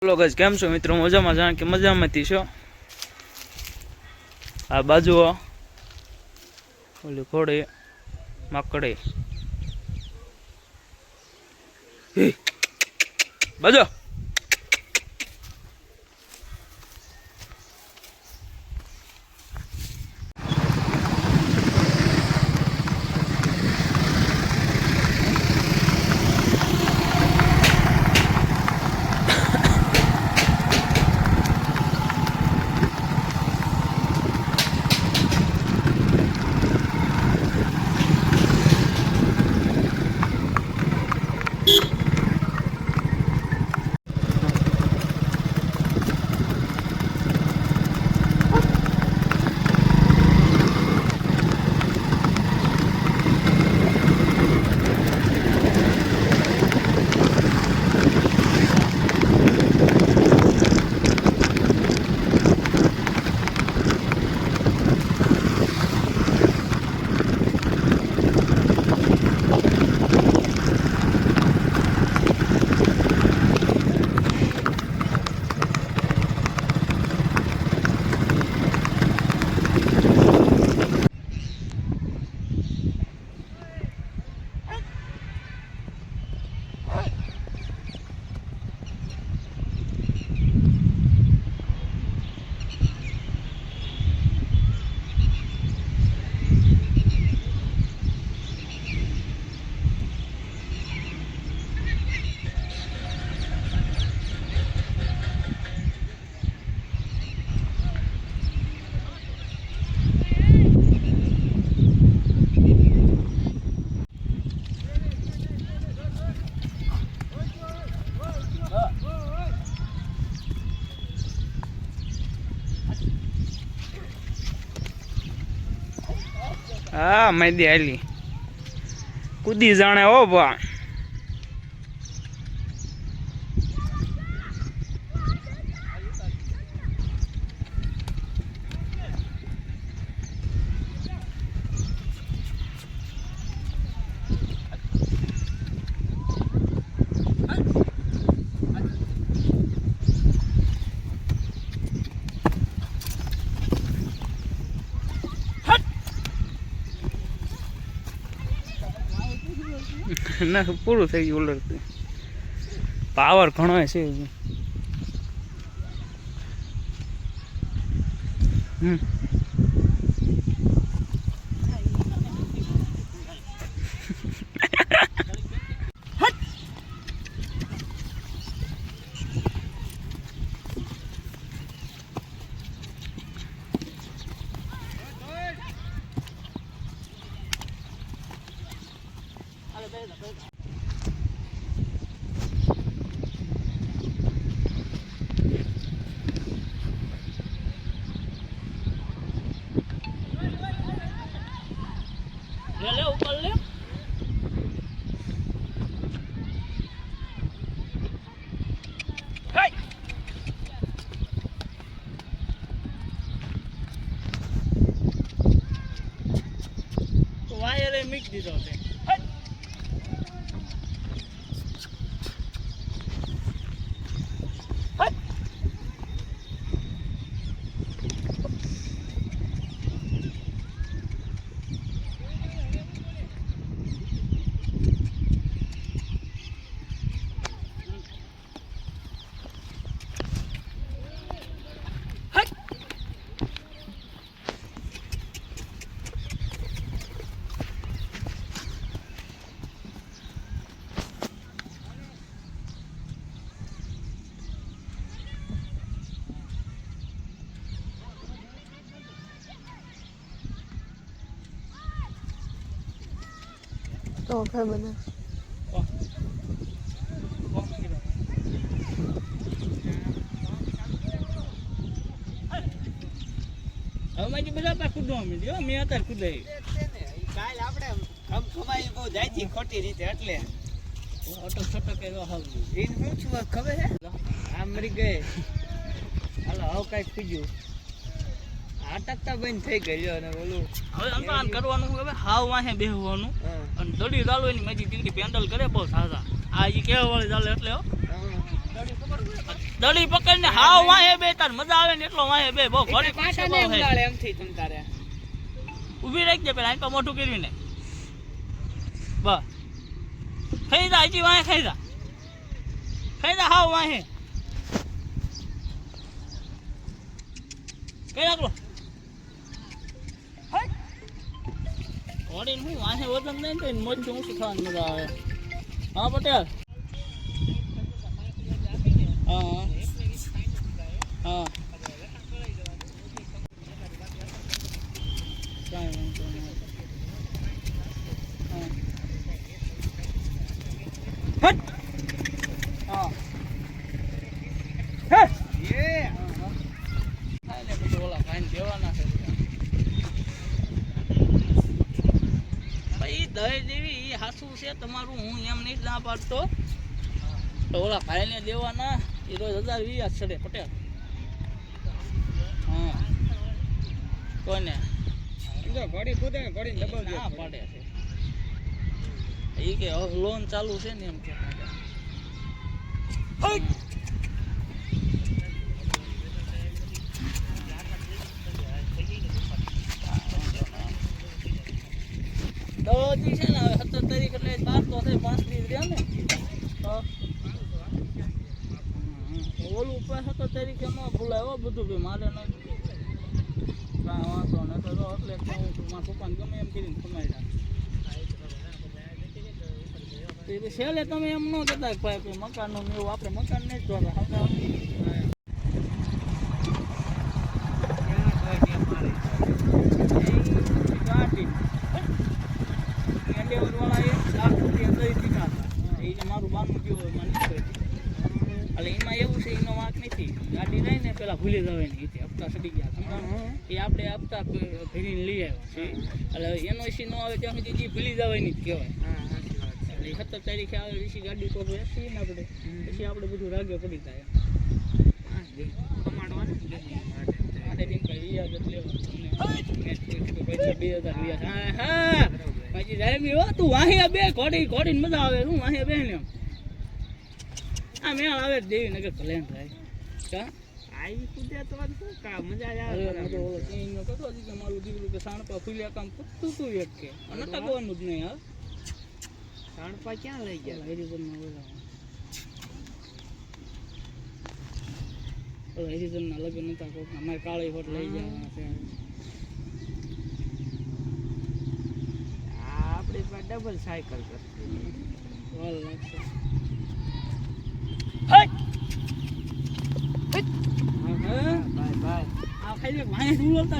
hello guys केम छो मित्रों मजा में जान के मजा में थी छो आ बाजू ओली खोड़े मकड़े बाजू हाँ मैं दे आली कूदी जाने ओ बा ना पूરું થઈ ગયું ઉલરતું પાવર ઘણો છે ले ऊपर ले वायर मिक्स दीधो છે તો ફેર બને હવે માજી બધા પા કૂદવા મળ્યો મેં અત્યારે કૂદાઈ કાલ આપણે આમ કમાઈ બહુ જાય છે ખોટી રીતે એટલે ઓટો છોટો કે હાલ એને શું છું ખબર હે આમ મરી ગયે હાલો હવે કાંઈક પીજું આટકતા બંધ થઈ ગયો અને ઓલું હવે અંતાન કરવાનું હવે હાવ વાહે બેહવાનું અને દડી ચાલુ એની માજી ટીકડી પેન્ડલ કરે બહુ સાજા આ ઈ કેવા વાળી ચાલે એટલે દડી ખબર દડી પકડીને હાવ વાહે બે તાર મજા આવે ને એટલો વાહે બે બહુ ઘડી પાછા ને ઉલાળે એમથી તમ તારે ઊભી રાખજે પેલા આંપા મોટું કરીને બસ ખાઈ જા હજી વાહે ખાઈ જા હાવ વાહે કઈ નાખલો ઓડીને હું વાહે વજન નહીં તો મોજું ઊંચું ખાવાની મજા આવે હા પટેલ હા હા કાંઈ વાંધો નહીં હા હા હે ખાઈને બધું ઓલા ખાઈને દેવાના છે ભાઈ દહીં દેવી એ હાસું છે તમારું હું એમ નહીં ના પાડતો તો ઓલા ખાઈને દેવાના એ રોજ 1020 છડે પટેલ હા કોને ઘડી ખુદે ઘડી ડબલ ના પાડે છે એ કે લોન ચાલુ છે ને એમ કે દોજી છે ને હવે 17 તારીખ એટલે 12 તો થાય 5 દિવસ રહ્યા ને તો ઓલું ઉપર 17 તારીખે એમાં ભૂલાય બધું બી મારે નહીં કાંઈ વાંધો ને તો એટલે હું મારા પપ્પાને ગમે એમ કરીને કમાઈ રાખે છેલ્લે તમે એમ ન કહેતા કે ભાઈ મકાનનું ને એવું આપણે મકાન નહીં જોતા મારું બાનું કેવું હોય મને એટલે એમાં એવું છે એનો વાંક નથી ગાડી જાય ને પેલા ભૂલી જવાય ને એ હપ્તા સડી ગયા એ આપણે હપ્તા ભરીને લઈ આવ્યા છે એટલે એનો એસી ન આવે ત્યાં સુધી ભૂલી જવાય નહીં કહેવાય એટલે 17 તારીખે આવે એસી ગાડી તો બેસી ને આપણે પછી આપણે બધું રાગે પડી જાય કમાડવાનું માટે કઈ યાદ જ લેવાનું 2000 હા પછી જાય તું વાહી બે ઘોડીને મજા આવે શું વાહી બે ને આ મેળ આવે દેવીનગર પ્લેન થાય કા આવી કુદ્યા તો શું કા મજા આવે ઓલો ચીનનો કતો કે મારું દીકરું કે સાણપા ફૂલ્યા કામ કતું તું એક કે અને ટકવાનું જ નહીં હા સાણપા ક્યાં લઈ ગયા હેરિઝનમાં ઓલા હેરિઝનના લગ્ન નતા કોક અમારે કાળી હોટ લઈ જવાના છે આપણે ડબલ સાયકલ કરતી વાલ લાગશે બાય બાય આ ખાલી વાહે બોલતા